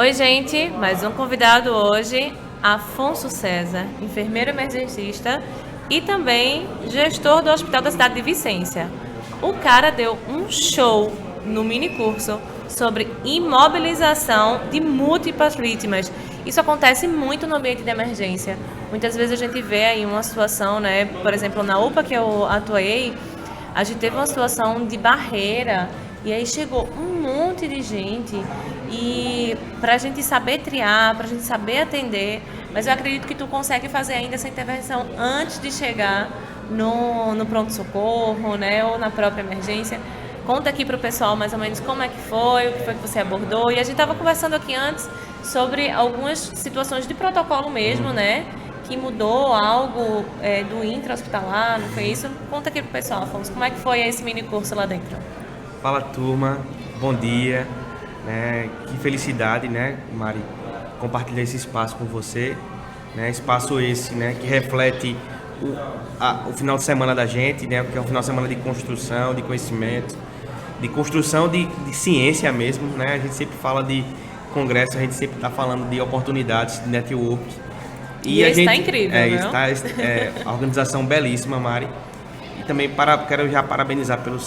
Oi, gente, mais um convidado hoje, Afonso César, enfermeiro emergencista e também gestor do Hospital da cidade de Vicência. O cara deu um show no mini curso sobre imobilização de múltiplas vítimas. Isso acontece muito no ambiente de emergência. Muitas vezes a gente vê aí uma situação, né? Por exemplo, na UPA que eu atuei, a gente teve uma situação de barreira e aí chegou um monte de gente e para a gente saber triar, para a gente saber atender, mas eu acredito que tu consegue fazer ainda essa intervenção antes de chegar no pronto-socorro, né, ou na própria emergência. Conta aqui para o pessoal mais ou menos como é que foi, o que foi que você abordou. E a gente estava conversando aqui antes sobre algumas situações de protocolo mesmo, né? Que mudou algo do intra-hospitalar, não foi isso? Conta aqui pro pessoal, Afonso, como é que foi esse mini curso lá dentro? Fala, turma, bom dia, né? Que felicidade, né, Mari, compartilhar esse espaço com você, né? Espaço esse, né, que reflete o final de semana da gente, né? Que é um final de semana de construção, de conhecimento, de construção de ciência mesmo, né? A gente sempre fala de congresso, a gente sempre está falando de oportunidades, de network. E a gente, está incrível, né? A organização belíssima, Mari. E também quero já parabenizar pelo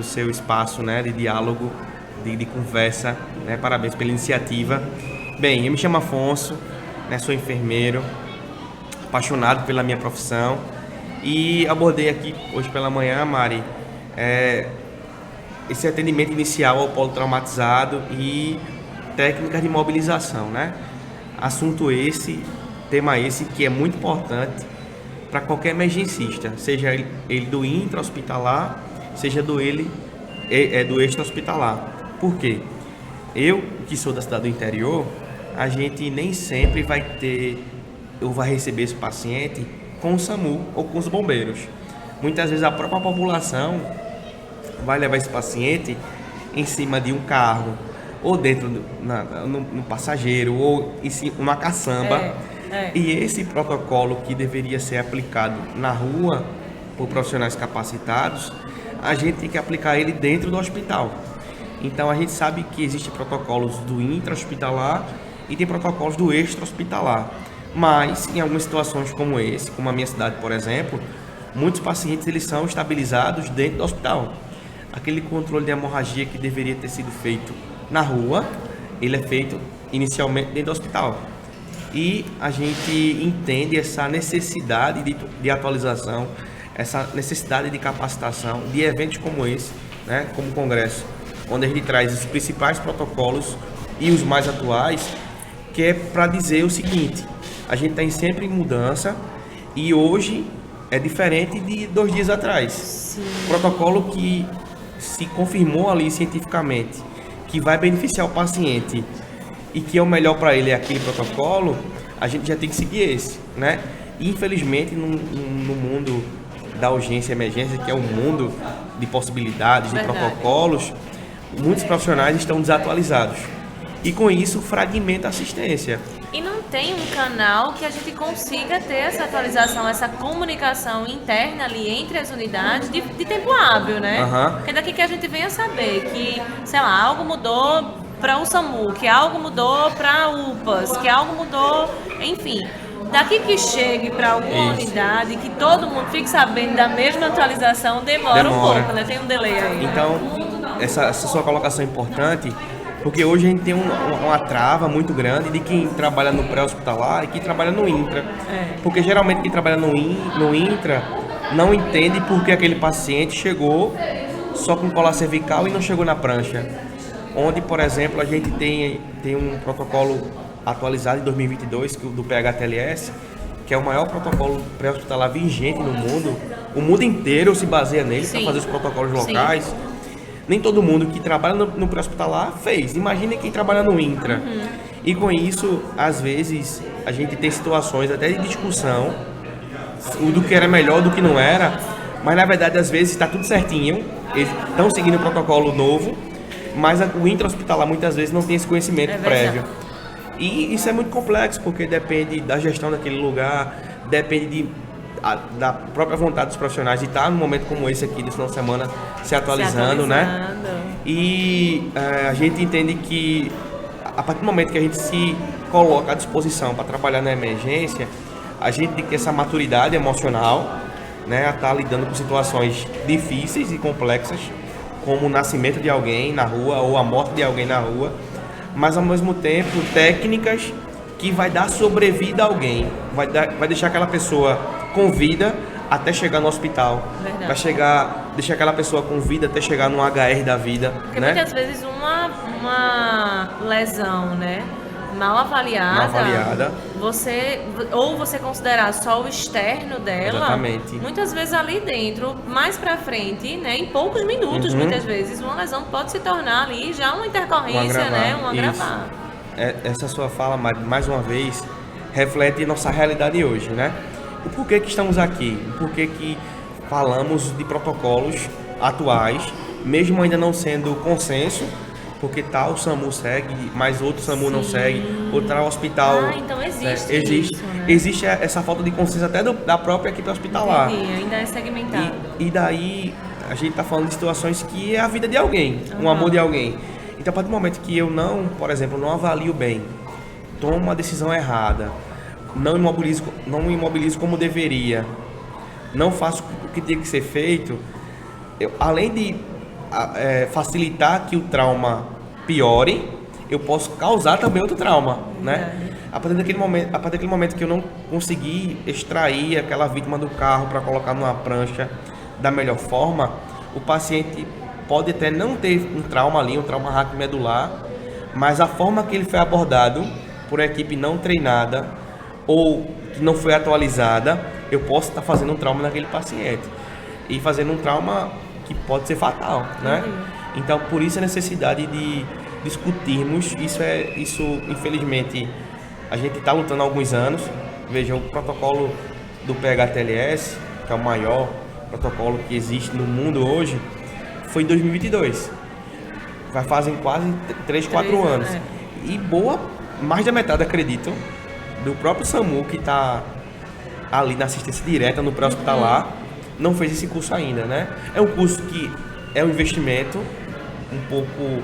seu espaço, né, de diálogo, de conversa, né? Parabéns pela iniciativa. Bem, eu me chamo Afonso, né? Sou enfermeiro, apaixonado pela minha profissão e abordei aqui hoje pela manhã, Mari, esse atendimento inicial ao polo traumatizado e técnicas de mobilização, né? Assunto esse, tema esse que é muito importante para qualquer emergencista, seja ele do intra-hospitalar, seja do extra-hospitalar. Por quê? Eu, que sou da cidade do interior, a gente nem sempre vai ter ou vai receber esse paciente com o SAMU ou com os bombeiros. Muitas vezes a própria população vai levar esse paciente em cima de um carro, ou dentro no passageiro, ou em cima, uma caçamba. E esse protocolo que deveria ser aplicado na rua por profissionais capacitados, a gente tem que aplicar ele dentro do hospital. Então a gente sabe que existem protocolos do intra-hospitalar e tem protocolos do extra-hospitalar. Mas em algumas situações como esse, como a minha cidade, por exemplo, muitos pacientes eles são estabilizados dentro do hospital. Aquele controle de hemorragia que deveria ter sido feito na rua, ele é feito inicialmente dentro do hospital. E a gente entende essa necessidade de atualização, essa necessidade de capacitação de eventos como esse, né, como o congresso, onde a gente traz os principais protocolos e os mais atuais, que é para dizer o seguinte: a gente está sempre em mudança e hoje é diferente de 2 dias atrás. Sim. Protocolo que se confirmou ali cientificamente que vai beneficiar o paciente e que é o melhor para ele é aquele protocolo, a gente já tem que seguir esse, né? E, infelizmente, no mundo da urgência e emergência, que é um mundo de possibilidades, de protocolos, muitos profissionais estão desatualizados. E com isso fragmenta a assistência. E não tem um canal que a gente consiga ter essa atualização, essa comunicação interna ali entre as unidades de tempo hábil, né? Porque daqui que a gente venha saber que, sei lá, algo mudou para o SAMU, que algo mudou para UPAs, que algo mudou, enfim. Daqui que chegue para alguma unidade, que todo mundo fique sabendo da mesma atualização, demora um pouco, né? Tem um delay aí. Então, essa sua colocação é importante, porque hoje a gente tem uma trava muito grande de quem trabalha no pré-hospitalar e quem trabalha no intra. Porque geralmente quem trabalha no intra não entende porque aquele paciente chegou só com colar cervical e não chegou na prancha. Onde, por exemplo, a gente tem um protocolo atualizado em 2022, do PHTLS, que é o maior protocolo pré-hospitalar vigente no mundo. O mundo inteiro se baseia nele para fazer os protocolos locais. Sim. Nem todo mundo que trabalha no pré-hospitalar fez. Imagina quem trabalha no intra. E com isso, às vezes, a gente tem situações até de discussão do que era melhor, do que não era. Mas, na verdade, às vezes está tudo certinho. Eles estão seguindo o protocolo novo, mas o intra-hospitalar muitas vezes não tem esse conhecimento prévio. E isso é muito complexo, porque depende da gestão daquele lugar, depende da própria vontade dos profissionais de estar num momento como esse aqui, desse final de semana, se atualizando, né? E a gente entende que a partir do momento que a gente se coloca à disposição para trabalhar na emergência, a gente tem que ter essa maturidade emocional, né, a estar lidando com situações difíceis e complexas, como o nascimento de alguém na rua ou a morte de alguém na rua, mas ao mesmo tempo técnicas que vai dar sobrevida a alguém, vai deixar aquela pessoa com vida até chegar no hospital, Verdade. vai deixar aquela pessoa com vida até chegar no HR da vida, Porque né? muitas vezes uma lesão, né, mal avaliada, você considerar só o externo dela, Exatamente. muitas vezes ali dentro, mais pra frente, né, em poucos minutos, muitas vezes, uma lesão pode se tornar ali já uma intercorrência, né, um agravar. Essa sua fala, Mari, mais uma vez, reflete nossa realidade hoje, né? O porquê que estamos aqui, o porquê que falamos de protocolos atuais, mesmo ainda não sendo consenso, porque tal SAMU segue, mas outro SAMU não segue, ou tal hospital... Então existe isso, né? Existe essa falta de consenso até da própria equipe hospitalar. Entendi, ainda é segmentado. E daí a gente está falando de situações que é a vida de alguém, um amor de alguém. Então, a partir do momento que eu não, por exemplo, não avalio bem, tomo uma decisão errada, não imobilizo como deveria, não faço o que tem que ser feito, além de facilitar que o trauma piore, eu posso causar também outro trauma, né? A partir daquele momento que eu não consegui extrair aquela vítima do carro para colocar numa prancha da melhor forma, o paciente pode até não ter um trauma ali, um trauma raquimedular, mas a forma que ele foi abordado por uma equipe não treinada ou que não foi atualizada, eu posso estar fazendo um trauma naquele paciente e fazendo um trauma que pode ser fatal, né? Então, por isso a necessidade de discutirmos isso infelizmente a gente está lutando há alguns anos. Veja, o protocolo do PHTLS, que é o maior protocolo que existe no mundo hoje, foi em 2022. Fazem quase 3-4 anos. E mais da metade, acredito, do próprio SAMU que está ali na assistência direta, no pré-hospitalar, não fez esse curso ainda, né? É um curso que é um investimento um pouco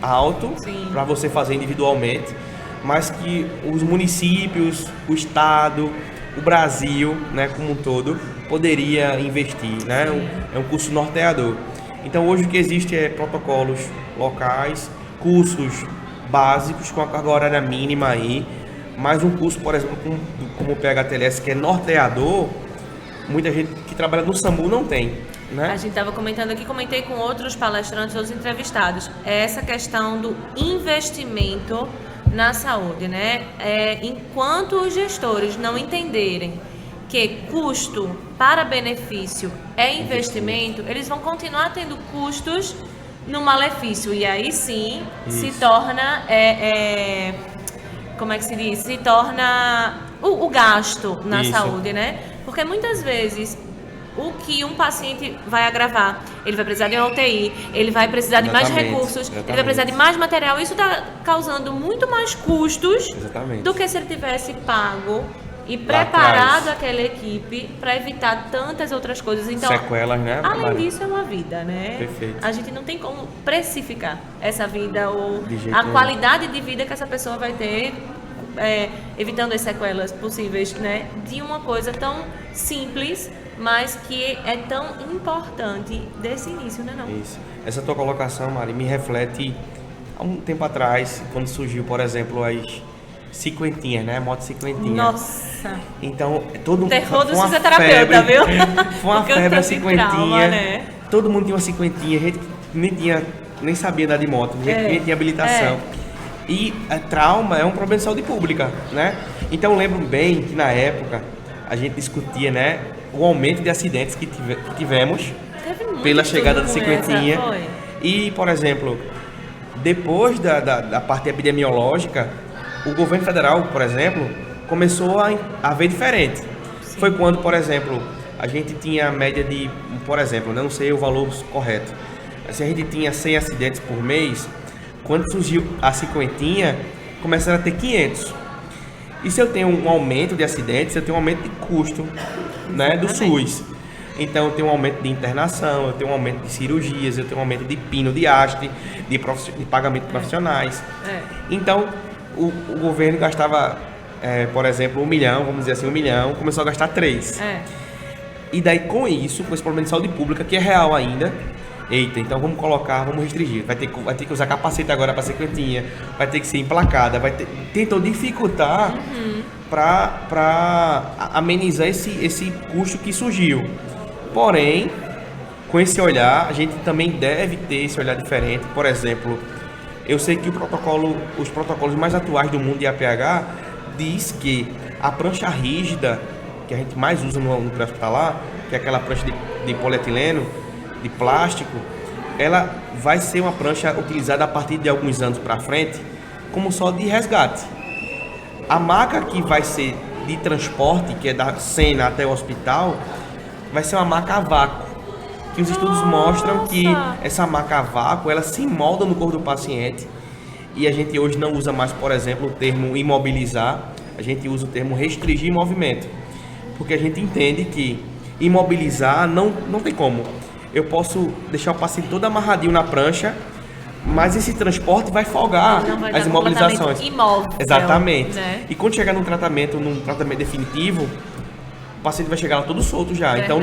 alto para você fazer individualmente, mas que os municípios, o estado, o Brasil, né, como um todo, poderia investir, né? É um curso norteador. Então hoje o que existe é protocolos locais, cursos básicos com a carga horária mínima aí, mas um curso, por exemplo, como o PHTLS, que é norteador, muita gente que trabalha no SAMU não tem, né? A gente estava comentando aqui, comentei com outros palestrantes, outros entrevistados, essa questão do investimento na saúde, né? Enquanto os gestores não entenderem que custo para benefício é investimento, eles vão continuar tendo custos no malefício, e aí sim se torna, como é que se diz? Se torna o gasto na saúde, né? Porque muitas vezes o que um paciente vai agravar, ele vai precisar de uma UTI, ele vai precisar de mais recursos, ele vai precisar de mais material, isso está causando muito mais custos do que se ele tivesse pago e preparado aquela equipe para evitar tantas outras coisas. Então, sequelas, né? Além disso, é uma vida, né? Perfeito. A gente não tem como precificar essa vida ou a qualidade de vida que essa pessoa vai ter, evitando as sequelas possíveis, né? De uma coisa tão simples, mas que é tão importante desse início, né? Não? Isso. Essa tua colocação, Mari, me reflete há um tempo atrás, quando surgiu, por exemplo, as cinquentinhas, né? Moto cinquentinha. Nossa! Então, todo mundo... Terror do fisioterapeuta, viu? Foi uma febre a cinquentinha. Trauma, né? Todo mundo tinha uma cinquentinha, gente nem sabia andar de moto, gente nem tinha habilitação. E trauma é um problema de saúde pública, né? Então, eu lembro bem que na época a gente discutia, né, o aumento de acidentes que tivemos pela chegada da cinquentinha. E, por exemplo, depois da parte epidemiológica, o governo federal, por exemplo, começou a ver diferente. Foi quando, por exemplo, a gente tinha a média de, por exemplo, não sei o valor correto, se a gente tinha 100 acidentes por mês, quando surgiu a cinquentinha, começaram a ter 500. E se eu tenho um aumento de acidentes, eu tenho um aumento de custo, né, do SUS. Então eu tenho um aumento de internação, eu tenho um aumento de cirurgias, eu tenho um aumento de pino, de haste, de pagamento de profissionais. Então, o governo gastava, por exemplo, 1 milhão, vamos dizer assim, 1 milhão, começou a gastar 3. E daí, com isso, com esse problema de saúde pública, que é real ainda, eita, então vamos restringir. Vai ter que usar capacete agora para ser cantinha, vai ter que ser emplacada, tentam dificultar para amenizar esse custo que surgiu. Porém, com esse olhar, a gente também deve ter esse olhar diferente. Por exemplo, eu sei que os protocolos mais atuais do mundo de APH diz que a prancha rígida, que a gente mais usa no pré-hospitalar, que é aquela prancha de polietileno, de plástico, ela vai ser uma prancha utilizada a partir de alguns anos para frente como só de resgate. A maca que vai ser de transporte, que é da cena até o hospital, vai ser uma maca a vácuo, que os estudos mostram que essa maca a vácuo, ela se molda no corpo do paciente, e a gente hoje não usa mais, por exemplo, o termo imobilizar, a gente usa o termo restringir movimento, porque a gente entende que imobilizar não tem como. Eu posso deixar o paciente todo amarradinho na prancha, mas esse transporte vai folgar as imobilizações. Imóvel, exatamente. Né? E quando chegar num tratamento definitivo, o paciente vai chegar lá todo solto já. Verdade. Então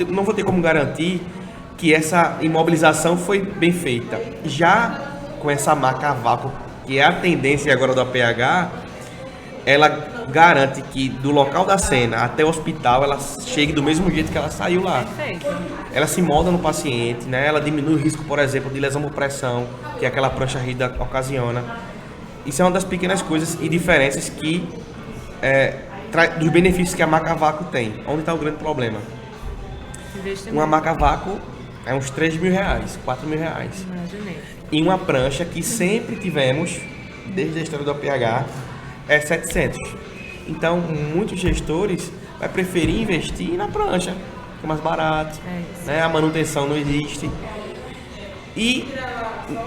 não vou ter como garantir que essa imobilização foi bem feita. Já com essa maca a vácuo, que é a tendência agora do APH, ela garante que do local da cena até o hospital ela chegue do mesmo jeito que ela saiu lá. Perfeito. Ela se molda no paciente, né? Ela diminui o risco, por exemplo, de lesão por pressão, que é aquela prancha rígida ocasiona. Isso é uma das pequenas coisas e diferenças que dos benefícios que a maca a vácuo tem. Onde está o grande problema? Uma maca a vácuo é uns 3 mil reais, 4 mil reais. Imaginei. E uma prancha que sempre tivemos, desde a história do APH, é 700. Então, muitos gestores vai preferir investir na prancha, que é mais barato, né? A manutenção não existe. E,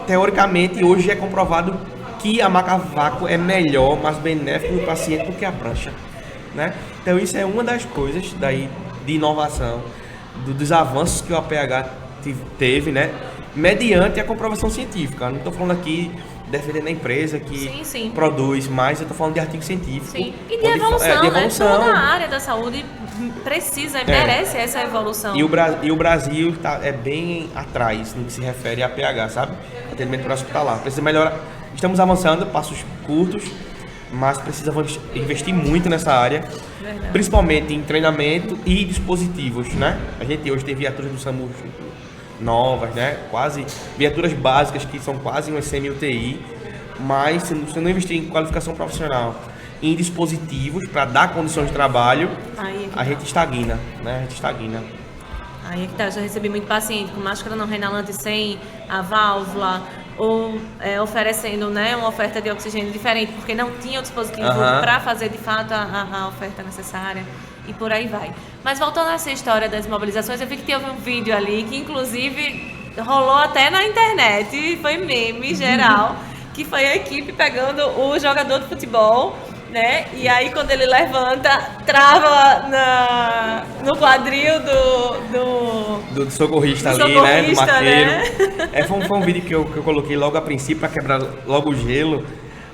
teoricamente, hoje é comprovado que a maca a vácuo é melhor, mais benéfico do paciente do que a prancha, né? Então, isso é uma das coisas daí de inovação, dos avanços que o APH teve, né? Mediante a comprovação científica. Eu não estou falando aqui defendendo a empresa que produz, mas eu estou falando de artigo científico. Sim. E de evolução, né? Toda a área da saúde precisa, merece essa evolução. E o Brasil é bem atrás no que se refere a APH, sabe? Atendimento para hospitalar. Precisa melhorar. Estamos avançando, passos curtos, mas precisa investir muito nessa área. Verdade. Principalmente em treinamento e dispositivos, né? A gente hoje tem viaturas do SAMU novas, né? Quase viaturas básicas que são quase um semi-UTI, mas se você não investir em qualificação profissional, em dispositivos para dar condições de trabalho, a gente estagna, né? A gente estagna. Aí é que tá, eu já recebi muito paciente com máscara não renalante sem a válvula, ou oferecendo, né, uma oferta de oxigênio diferente, porque não tinha o dispositivo para fazer de fato a oferta necessária. E por aí vai. Mas voltando a essa história das mobilizações, eu vi que teve um vídeo ali que inclusive rolou até na internet, foi meme geral, que foi a equipe pegando o jogador de futebol, né? E aí quando ele levanta, trava no quadril do socorrista ali, né? Do maqueiro. Né? Foi um vídeo que eu coloquei logo a princípio para quebrar logo o gelo.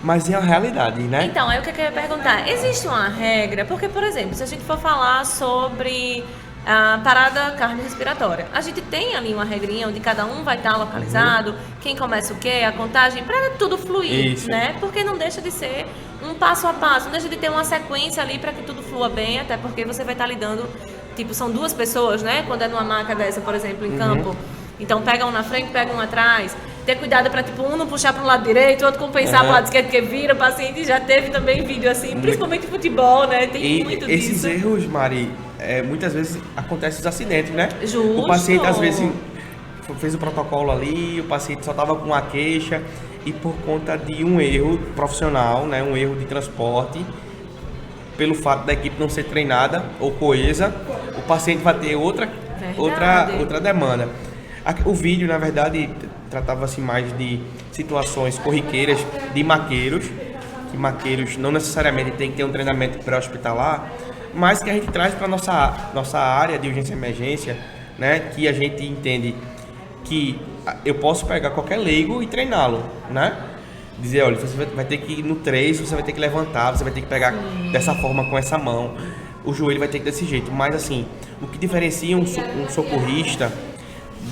Mas é a realidade, né? Então, aí o que eu ia perguntar? Existe uma regra? Porque, por exemplo, se a gente for falar sobre a parada cardiorrespiratória, a gente tem ali uma regrinha onde cada um vai estar localizado, quem começa o quê, a contagem, para tudo fluir, isso, né? Porque não deixa de ser um passo a passo, não deixa de ter uma sequência ali para que tudo flua bem, até porque você vai estar lidando, tipo, são 2 pessoas, né? Quando é numa maca dessa, por exemplo, em campo. Então, pega um na frente, pega um atrás. Ter cuidado para, tipo, um não puxar para o lado direito, o outro compensar para o lado esquerdo, porque vira o paciente. Já teve também vídeo assim, principalmente futebol, né? Tem muito disso. Esses erros, Mari, muitas vezes acontecem os acidentes, né? Justo. O paciente, às vezes, fez o protocolo ali, o paciente só estava com uma queixa e por conta de um erro profissional, né? Um erro de transporte, pelo fato da equipe não ser treinada ou coesa, o paciente vai ter outra demanda. O vídeo, na verdade, tratava-se mais de situações corriqueiras de maqueiros, que maqueiros não necessariamente tem que ter um treinamento pré-hospitalar, mas que a gente traz para nossa área de urgência e emergência, né, que a gente entende que eu posso pegar qualquer leigo e treiná-lo, né? dizer, olha, você vai ter que ir no 3, você vai ter que levantar, você vai ter que pegar dessa forma com essa mão, o joelho vai ter que desse jeito. Mas assim, o que diferencia um socorrista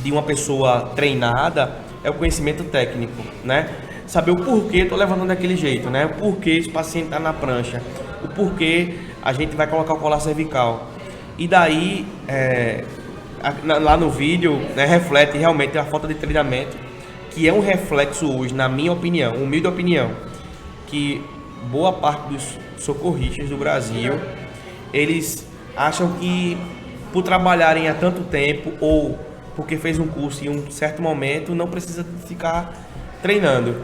de uma pessoa treinada é o conhecimento técnico, né? Saber o porquê eu tô levantando daquele jeito, né? O porquê esse paciente tá na prancha, o porquê a gente vai colocar o colar cervical. E daí, lá no vídeo, né, reflete realmente a falta de treinamento, que é um reflexo hoje, na minha opinião, humilde opinião, que boa parte dos socorristas do Brasil, eles acham que por trabalharem há tanto tempo ou porque fez um curso em um certo momento, não precisa ficar treinando,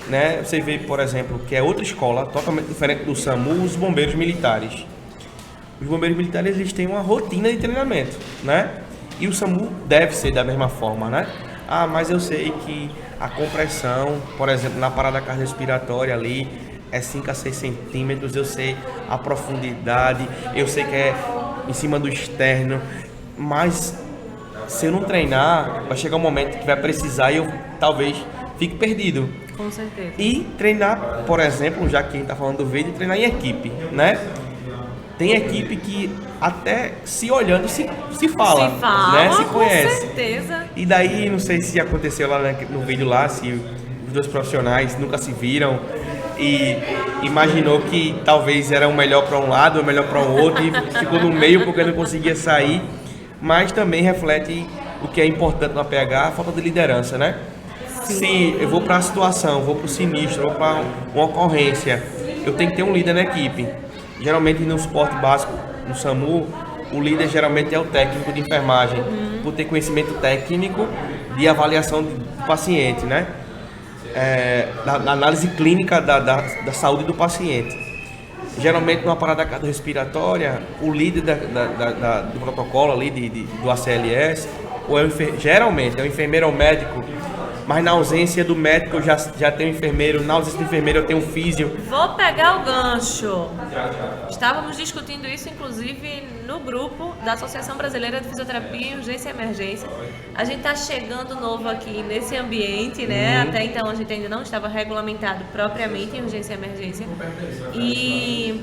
né? Você vê, por exemplo, que é outra escola, totalmente diferente do SAMU, os bombeiros militares. Os bombeiros militares, eles têm uma rotina de treinamento, né? E o SAMU deve ser da mesma forma, né? Ah, mas eu sei que a compressão, por exemplo, na parada cardiorrespiratória ali, é 5 a 6 centímetros, eu sei a profundidade, eu sei que é em cima do externo, mas se eu não treinar, vai chegar um momento que vai precisar e eu talvez fique perdido. Com certeza. E treinar, por exemplo, já que a gente está falando do vídeo, treinar em equipe, né? Tem equipe que até se olhando se fala, né? Se conhece. Com certeza. E daí, não sei se aconteceu lá no vídeo lá, se os dois profissionais nunca se viram e imaginou que talvez era o melhor para um lado, o melhor para o outro e ficou no meio porque não conseguia sair. Mas também reflete o que é importante no APH, a falta de liderança, né? Sim. Se eu vou para a situação, vou para o sinistro, vou para uma ocorrência, eu tenho que ter um líder na equipe. Geralmente no suporte básico, no SAMU, o líder geralmente é o técnico de enfermagem, por ter conhecimento técnico de avaliação do paciente, né? Na análise clínica da saúde do paciente. Geralmente numa parada cardiorrespiratória, o líder do protocolo ali do ACLS, geralmente é o enfermeiro ou médico, mas na ausência do médico eu já tenho enfermeiro, na ausência do enfermeiro eu tenho um físio. Vou pegar o gancho. Estávamos discutindo isso, inclusive, no grupo da Associação Brasileira de Fisioterapia em Urgência e Emergência. A gente está chegando novo aqui nesse ambiente, né? Até então a gente ainda não estava regulamentado propriamente em urgência e emergência. E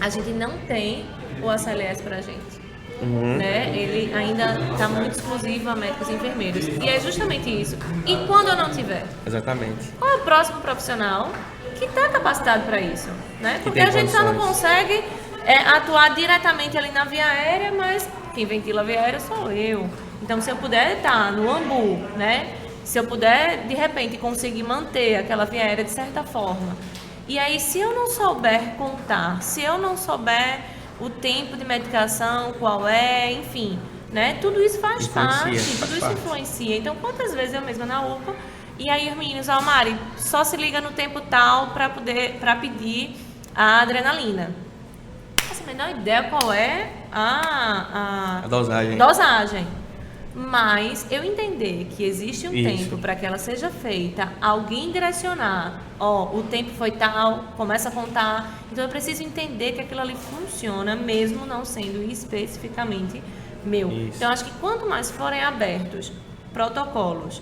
a gente não tem o ACLS para a gente. Né? Ele ainda está muito exclusivo a médicos e enfermeiros. E é justamente isso. E quando eu não tiver? Exatamente. Qual é o próximo profissional que está capacitado para isso? Né? Porque a gente só não consegue atuar diretamente ali na via aérea, mas quem ventila a via aérea sou eu. Então, se eu puder estar no AMBU, né? Se eu puder, de repente, conseguir manter aquela via aérea de certa forma. E aí, se eu não souber contar, se eu não souber o tempo de medicação, qual é, enfim, né? Tudo isso faz parte, tudo isso influencia. Então, quantas vezes eu mesma na UPA, e aí os meninos, Mari, só se liga no tempo tal para pedir a adrenalina. Não faço a menor ideia qual é a dosagem. Mas eu entender que existe um tempo para que ela seja feita, alguém direcionar, o tempo foi tal, começa a contar. Então eu preciso entender que aquilo ali funciona, mesmo não sendo especificamente meu. Isso. Então acho que quanto mais forem abertos protocolos,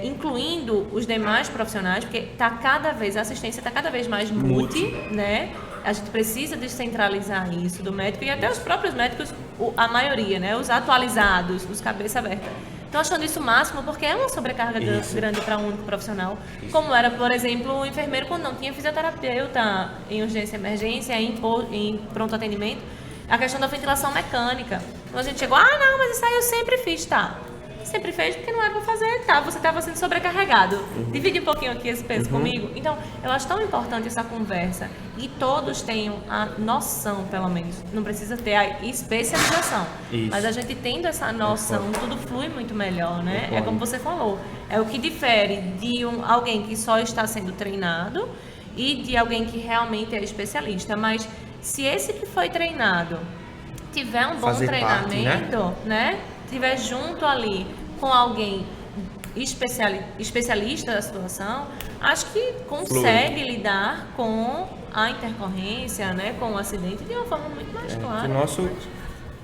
incluindo os demais profissionais, porque a assistência está cada vez mais multi, né? A gente precisa descentralizar isso do médico e até os próprios médicos, a maioria, né? Os atualizados, os cabeça aberta. Estou achando isso o máximo porque é uma sobrecarga grande para um único profissional. Como era, por exemplo, o enfermeiro quando não tinha fisioterapeuta em urgência e emergência, em pronto atendimento, a questão da ventilação mecânica. Então a gente chegou, não, mas isso aí eu sempre fiz, tá? Sempre fez porque não era para fazer, tá? Você estava sendo sobrecarregado. Divide um pouquinho aqui esse peso comigo. Então, eu acho tão importante essa conversa e todos tenham a noção, pelo menos. Não precisa ter a especialização, mas a gente tendo essa noção, tudo flui muito melhor, né? É como você falou, é o que difere de alguém que só está sendo treinado e de alguém que realmente é especialista. Mas se esse que foi treinado tiver um bom treinamento, né? Estiver junto ali com alguém especialista da situação, acho que consegue lidar com a intercorrência, né, com o acidente de uma forma muito mais clara.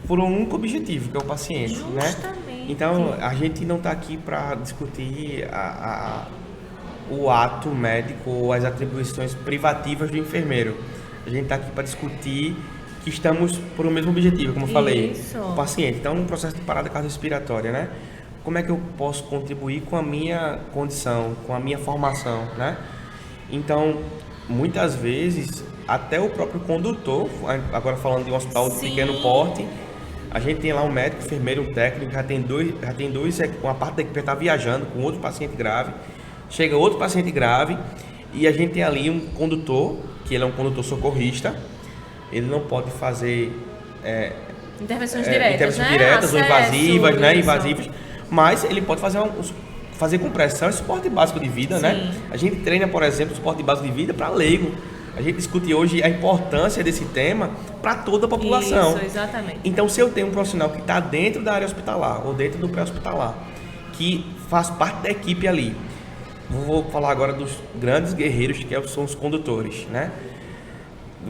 Por um único objetivo, que é o paciente. Justamente. Né? Então, a gente não está aqui para discutir o ato médico ou as atribuições privativas do enfermeiro. A gente está aqui para discutir que estamos por o mesmo objetivo, como eu falei, o paciente. Então, um processo de parada cardiorrespiratória, né? Como é que eu posso contribuir com a minha condição, com a minha formação, né? Então, muitas vezes, até o próprio condutor, agora falando de um hospital de pequeno porte, a gente tem lá um médico, enfermeiro, um técnico, já tem dois com a parte da equipe está viajando com outro paciente grave, chega outro paciente grave e a gente tem ali um condutor, que ele é um condutor socorrista, ele não pode fazer intervenções diretas, né? Diretas ou invasivas, né? Invasivas, mas ele pode fazer compressão e suporte básico de vida, né? A gente treina, por exemplo, suporte básico de vida para leigo. A gente discute hoje a importância desse tema para toda a população. Isso, exatamente. Então, se eu tenho um profissional que está dentro da área hospitalar ou dentro do pré-hospitalar, que faz parte da equipe ali, vou falar agora dos grandes guerreiros que são os condutores, né?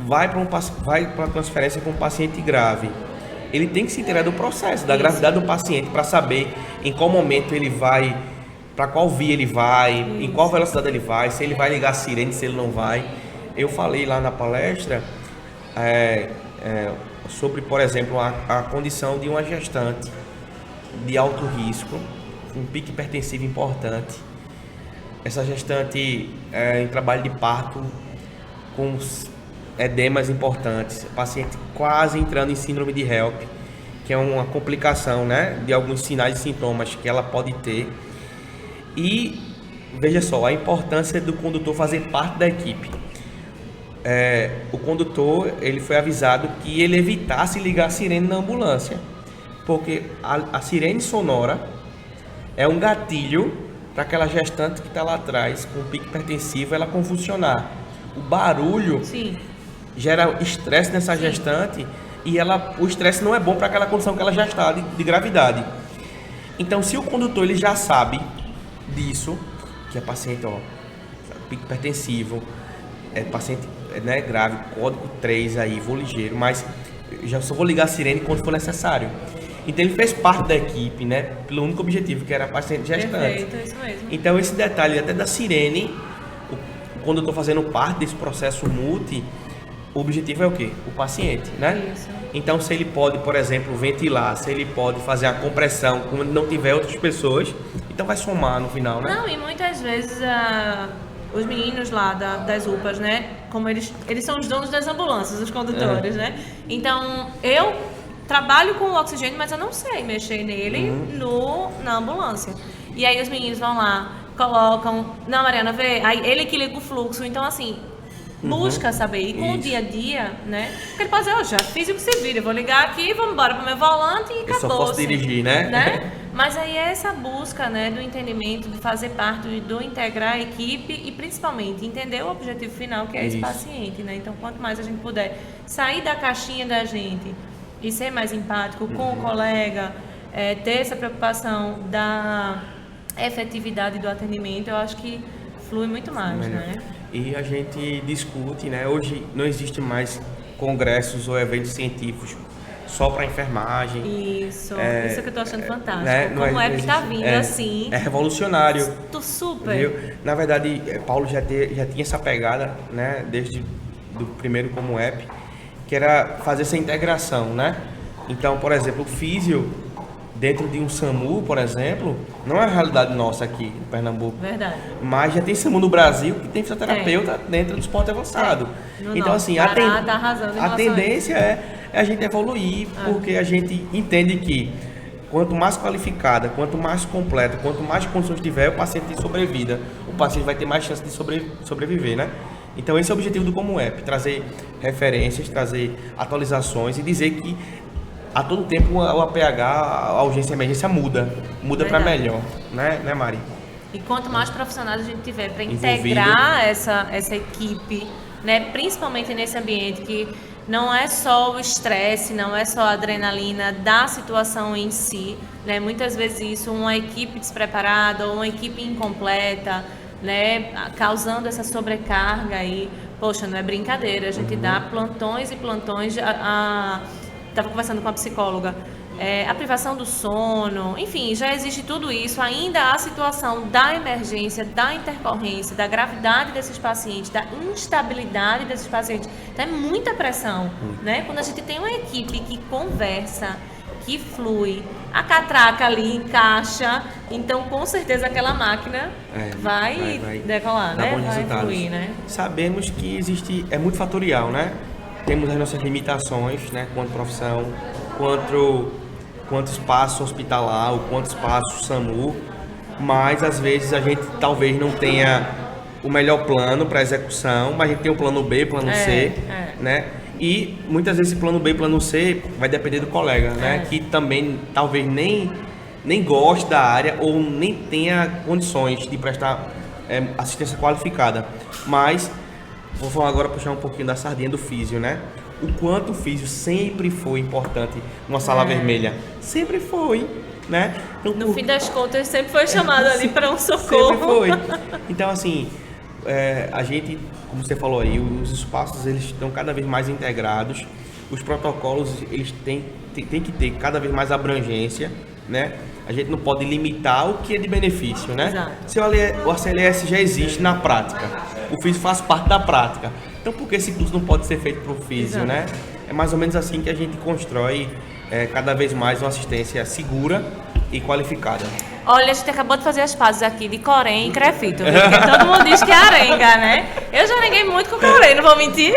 Vai para a transferência para um paciente grave. Ele tem que se inteirar do processo, da gravidade do paciente, para saber em qual momento ele vai, para qual via ele vai, em qual velocidade ele vai, se ele vai ligar a sirene, se ele não vai. Eu falei lá na palestra sobre, por exemplo, a condição de uma gestante de alto risco, um pico hipertensivo importante. Essa gestante em trabalho de parto com edemas importantes, paciente quase entrando em síndrome de HELP, que é uma complicação, né, de alguns sinais e sintomas que ela pode ter. E veja só, a importância do condutor fazer parte da equipe. O condutor, ele foi avisado que ele evitasse ligar a sirene na ambulância, porque a sirene sonora é um gatilho para aquela gestante que está lá atrás com pico hipertensivo, ela convulsionar. O barulho gera estresse nessa gestante e o estresse não é bom para aquela condição que ela já está de gravidade. Então, se o condutor ele já sabe disso, que é paciente pico hipertensivo, paciente grave, código 3 aí, vou ligeiro, mas já só vou ligar a sirene quando for necessário. Então ele fez parte da equipe, né, pelo único objetivo, que era paciente gestante. Perfeito, isso mesmo. Então esse detalhe até da sirene, quando eu estou fazendo parte desse processo multi, o objetivo é o quê? O paciente, né? Isso. Então se ele pode, por exemplo, ventilar, se ele pode fazer a compressão quando não tiver outras pessoas, então vai somar no final, né? Não, e muitas vezes os meninos lá das UPAs, né? Como eles são os donos das ambulâncias, os condutores, né? Então, eu trabalho com o oxigênio, mas eu não sei mexer nele na ambulância. E aí os meninos vão lá, colocam... Não, Mariana, vê. Aí ele que liga o fluxo. Então, assim, busca saber. E com o dia a dia, né? Porque ele pode dizer, eu já fiz o que se vira. Eu vou ligar aqui, vamos embora pro meu volante e acabou. Eu só posso dirigir, né? Mas aí é essa busca, né, do entendimento, de fazer parte, do integrar a equipe e principalmente entender o objetivo final, que é esse paciente, né? Então, quanto mais a gente puder sair da caixinha da gente e ser mais empático com o colega, ter essa preocupação da efetividade do atendimento, eu acho que flui muito mais, né? E a gente discute, né? Hoje não existe mais congressos ou eventos científicos só para enfermagem. Isso que eu tô achando fantástico. Né? Como é que tá vindo assim. É revolucionário. Tô super. Viu? Na verdade, Paulo já tinha essa pegada, né? Desde do primeiro como app, que era fazer essa integração, né? Então, por exemplo, o físio dentro de um SAMU, por exemplo, não é a realidade nossa aqui em Pernambuco. Verdade. Mas já tem SAMU no Brasil que tem fisioterapeuta dentro do esporte avançado. Então, assim, a tendência é a gente evoluir, porque a gente entende que quanto mais qualificada, quanto mais completa, quanto mais condições tiver, o paciente tem sobrevida. O paciente vai ter mais chance de sobreviver, né? Então esse é o objetivo do Como App, trazer referências, trazer atualizações e dizer que a todo tempo o APH, a urgência e a emergência muda para melhor, né, Mari? E quanto mais profissionais a gente tiver para integrar essa equipe, né, principalmente nesse ambiente que não é só o estresse, não é só a adrenalina da situação em si, né? Muitas vezes isso, uma equipe despreparada ou uma equipe incompleta, né, causando essa sobrecarga aí, poxa, não é brincadeira, a gente dá plantões e plantões, estava conversando com a psicóloga, a privação do sono, enfim, já existe tudo isso. Ainda a situação da emergência, da intercorrência, da gravidade desses pacientes, da instabilidade desses pacientes. Então é muita pressão, né? Quando a gente tem uma equipe que conversa, que flui, a catraca ali encaixa, então com certeza aquela máquina vai decolar, né? Vai resultados. fluir, né? Sabemos que é muito fatorial, né? Temos as nossas limitações, né? Quanto profissão, quanto espaço hospitalar, o quanto espaço SAMU, mas às vezes a gente talvez não tenha o melhor plano para execução, mas a gente tem o plano B, plano C, né? E muitas vezes esse plano B e plano C vai depender do colega, né? Que também talvez nem goste da área ou nem tenha condições de prestar assistência qualificada. Mas vou falar agora, puxar um pouquinho da sardinha do físio, né? O quanto o físio sempre foi importante numa sala vermelha. Sempre foi, né? Então, no fim das contas, sempre foi chamado ali para um socorro. Sempre foi. Então, assim, a gente, como você falou aí, os espaços eles estão cada vez mais integrados. Os protocolos, eles têm que ter cada vez mais abrangência, né? A gente não pode limitar o que é de benefício, né? Exato. Se o ACLS já existe na prática, o físio faz parte da prática. Então, por que esse curso não pode ser feito para o físio, né? É mais ou menos assim que a gente constrói cada vez mais uma assistência segura e qualificada. Olha, a gente acabou de fazer as pazes aqui de Corém e Crefito, viu? Porque todo mundo diz que é arenga, né? Eu já arenguei muito com o Corém, não vou mentir.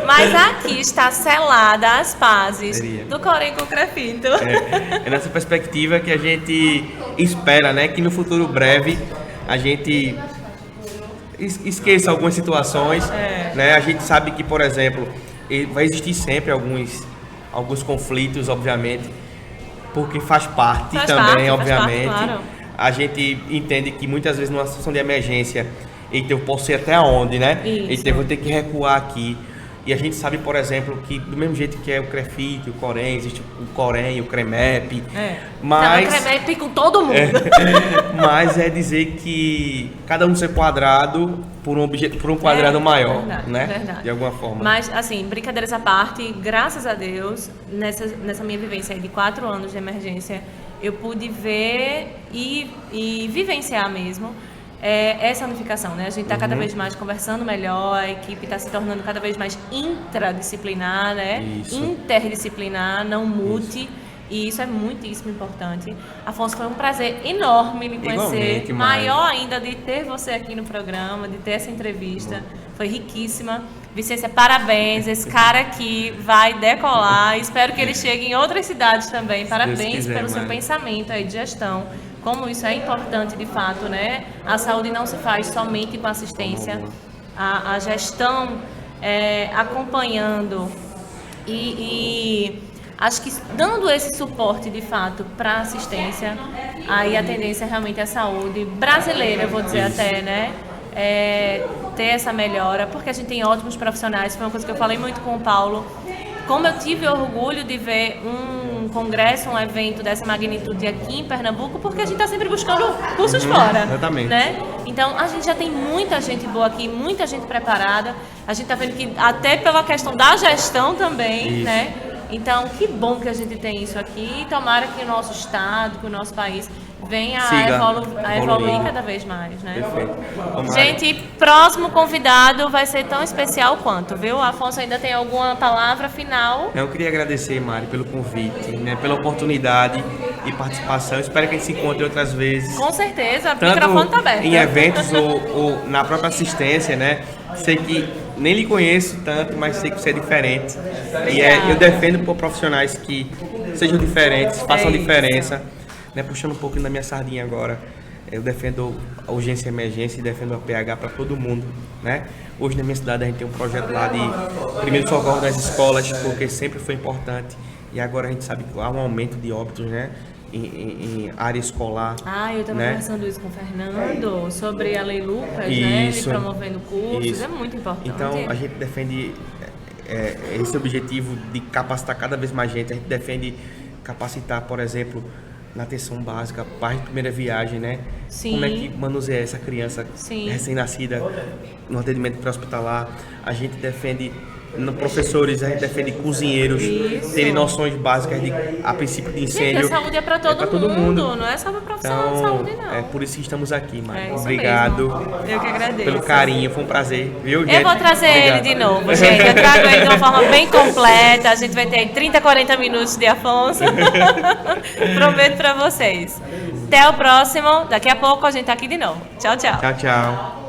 Mas aqui está selada as pazes do Corém com o Crefito. É nessa perspectiva que a gente espera, né? Que no futuro breve a gente esqueça algumas situações, né? A gente sabe que, por exemplo, vai existir sempre alguns conflitos, obviamente, porque faz parte também, obviamente. Faz parte, claro. A gente entende que muitas vezes numa situação de emergência, eu posso ir até onde, né? Eu vou ter que recuar aqui. E a gente sabe, por exemplo, que do mesmo jeito que é o CREFIT, o Corém, existe o Corém, o CREMEP. Mas o CREMEP com todo mundo. Mas é dizer que cada um ser quadrado por um quadrado maior, verdade, né? Verdade. De alguma forma. Mas, assim, brincadeiras à parte, graças a Deus, nessa minha vivência aí de 4 anos de emergência, eu pude ver e vivenciar mesmo essa unificação, né? A gente está cada vez mais conversando melhor, a equipe está se tornando cada vez mais intradisciplinar, né? Interdisciplinar, não multi. E isso é muitíssimo importante. Afonso, foi um prazer enorme me conhecer. Maior ainda de ter você aqui no programa, de ter essa entrevista. Foi riquíssima. Vicência, parabéns. Esse cara aqui vai decolar. Espero que ele chegue em outras cidades também. Parabéns pelo seu pensamento aí de gestão. Como isso é importante de fato, né? A saúde não se faz somente com assistência. A gestão acompanhando e acho que dando esse suporte de fato para a assistência, aí a tendência realmente é a saúde brasileira, eu vou dizer até, né? Ter essa melhora, porque a gente tem ótimos profissionais. Foi uma coisa que eu falei muito com o Paulo. Como eu tive orgulho de ver um congresso, um evento dessa magnitude aqui em Pernambuco, porque a gente está sempre buscando cursos fora. Exatamente. Né? Então, a gente já tem muita gente boa aqui, muita gente preparada. A gente está vendo que até pela questão da gestão também, né? Então, que bom que a gente tem isso aqui. E tomara que o nosso estado, que o nosso país venha a evoluir cada vez mais, né? Perfeito. Gente, próximo convidado vai ser tão especial quanto, viu? Afonso ainda tem alguma palavra final? Eu queria agradecer, Mari, pelo convite, né, pela oportunidade de participação. Espero que a gente se encontre outras vezes. Com certeza, o microfone está aberto. Em eventos ou na própria assistência, né? Sei que nem lhe conheço tanto, mas sei que você é diferente. E eu defendo por profissionais que sejam diferentes, façam diferença. Né, puxando um pouquinho da minha sardinha agora, eu defendo a urgência e emergência e defendo a PH para todo mundo, né? Hoje na minha cidade a gente tem um projeto lá de primeiro socorro nas escolas, porque sempre foi importante, e agora a gente sabe que há um aumento de óbitos, né? Em área escolar. Eu estava conversando isso com o Fernando sobre a Lei Lucas, né? Ele promovendo cursos, é muito importante. Então a gente defende esse objetivo de capacitar cada vez mais gente. A gente defende capacitar, por exemplo, na atenção básica, pais de primeira viagem, né? Sim. Como é que manuseia essa criança recém-nascida no atendimento pré-hospitalar. A gente defende Professores, a gente defende cozinheiros, Isso. terem noções básicas a princípio de Gente, incêndio. a saúde é pra todo mundo, não é só pra profissional de saúde, não. É por isso que estamos aqui, Mari. É isso Obrigado mesmo. Eu que agradeço. pelo carinho, foi um prazer. Viu, Eu gente? vou trazer Obrigado. ele de novo, gente. Eu trago ele de uma forma bem completa. A gente vai ter 30, 40 minutos de Afonso. Prometo pra vocês. Até o próximo. Daqui a pouco a gente tá aqui de novo. Tchau, tchau. Tchau, tchau.